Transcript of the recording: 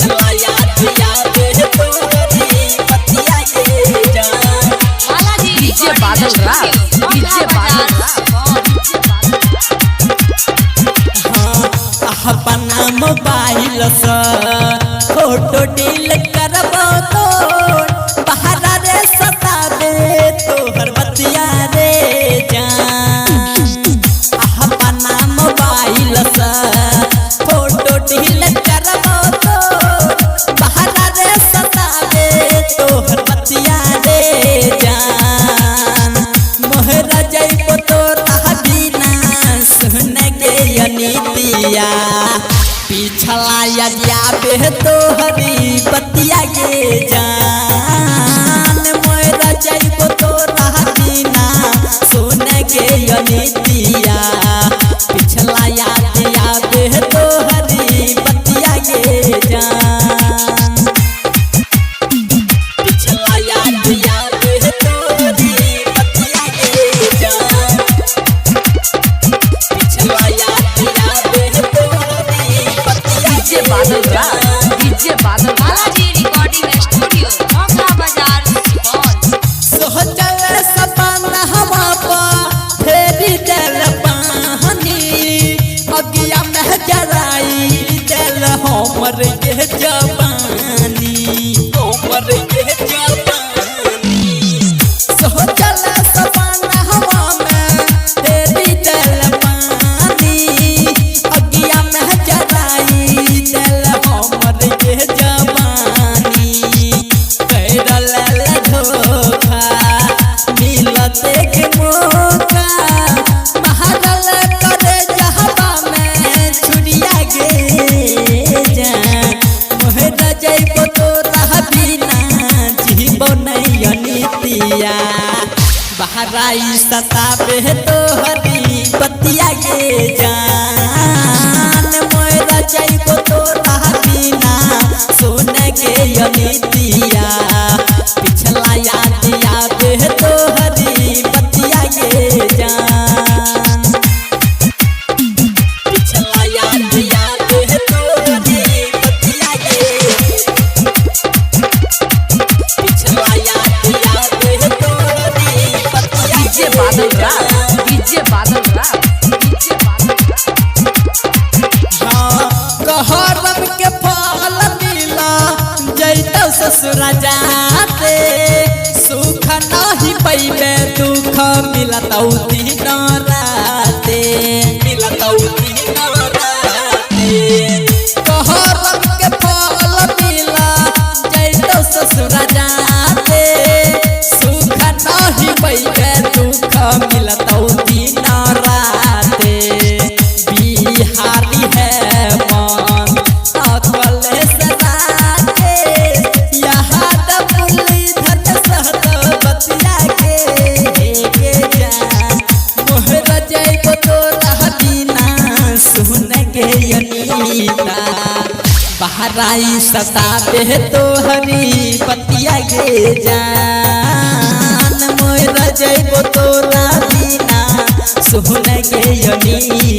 पिछला याद याद तोहरी बतिया के जान। डीजे बादल राज, डीजे बादल राज। अपना मोबाइल से फोटो डिलीट करबो तो बहारा रे सताबे तोहर बतिया रे जान। अपना मोबाइल से फोटो डिलीट करबो तो बहारा रे सताबे तोहर बतिया रे जान। मोहरा जइबो तोरा बिना सुन के नीतिया पिछला याद तोहरी बतिया के जान। मोरा जइबो तोरा बिना सुन के नीतिया पिछला याद तोहरी बतिया के जान। पिछला याद तोहरी बतिया के जान। पिछला याद तोहरी बतिया डीजे बादल राज, डीजे बादल राज। बालाजी रिकॉर्डिंग स्टूडियो मौका बाजार सुपौल। सोचल सपना हवा पा फेरी दिल पानी अगिया में जराई दिल हमर के जवानी हमर के जवानी। सोचल सपना हवा में फेरी दिल पानी अगिया में जराई दिल हमर के जवानी। कैरल धोखा मिलते के मौका महारल करे जहबा में छुड़िया गे जान। मोहरा जइबो तोरा बिना जीबो नहीं नीतिया बहराई सताबे तोहरी बतिया गे जान। मोहरा जइबो तोरा बिना सुन के नीतिया पिछला याद तोहरी बतिया के जान। पिछला याद तोहरी बतिया के पिछला याद तोहरी बतिया डीजे बादल राज, डीजे बादल राज, डीजे बादल राज। कहरब के फल मिला जैतो ससुरा जाते सुख नहीं पैबे दुख मिलतौ दिन राते मिलतौ दिन राते। कहरब के फल मिला जैतो ससुरा जाते सुख नहीं पैबे दुख मिलतौ दिन राते। बिहारी है मन अकले सनाते यहाँ दबुली धत सहत बतिया के जान। मोहरा जइबो तोरा बिना सुन के नीता बहराई सताबे तोहरी बतिया के जान। मोहरा जइबो तोरा बिना सुन के नीता